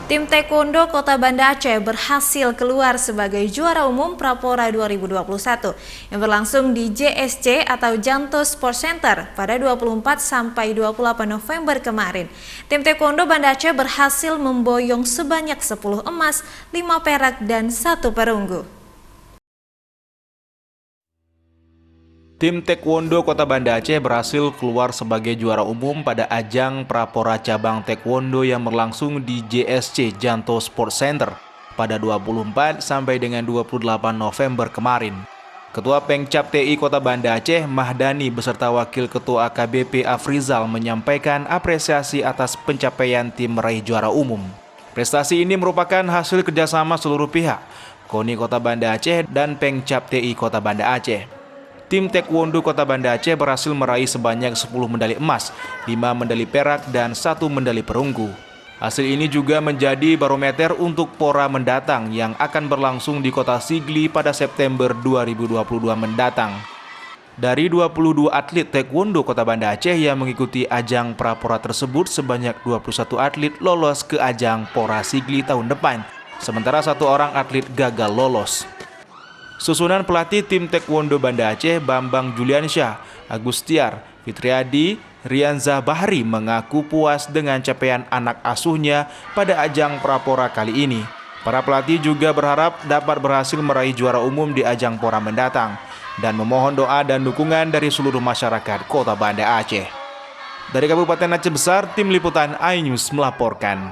Tim Taekwondo Kota Banda Aceh berhasil keluar sebagai juara umum Prapora 2021 yang berlangsung di JSC atau Janto Sport Center pada 24 sampai 28 November kemarin. Tim Taekwondo Banda Aceh berhasil memboyong sebanyak 10 emas, 5 perak dan 1 perunggu. Tim Taekwondo Kota Banda Aceh berhasil keluar sebagai juara umum pada ajang Prapora Cabang Taekwondo yang berlangsung di JSC Janto Sport Center pada 24 sampai dengan 28 November kemarin. Ketua Pengcap TI Kota Banda Aceh, Mahdani, beserta Wakil Ketua AKBP Afrizal menyampaikan apresiasi atas pencapaian tim meraih juara umum. Prestasi ini merupakan hasil kerjasama seluruh pihak, KONI Kota Banda Aceh dan Pengcap TI Kota Banda Aceh. Tim Taekwondo Kota Banda Aceh berhasil meraih sebanyak 10 medali emas, 5 medali perak, dan 1 medali perunggu. Hasil ini juga menjadi barometer untuk Pora mendatang yang akan berlangsung di Kota Sigli pada September 2022 mendatang. Dari 22 atlet Taekwondo Kota Banda Aceh yang mengikuti ajang Prapora tersebut, sebanyak 21 atlet lolos ke ajang Pora Sigli tahun depan, sementara 1 orang atlet gagal lolos. Susunan pelatih tim Taekwondo Banda Aceh, Bambang Juliansyah, Agustiar, Fitriadi, Rianzah Bahri mengaku puas dengan capaian anak asuhnya pada ajang Prapora kali ini. Para pelatih juga berharap dapat berhasil meraih juara umum di ajang Pora mendatang dan memohon doa dan dukungan dari seluruh masyarakat Kota Banda Aceh. Dari Kabupaten Aceh Besar, Tim Liputan iNews melaporkan.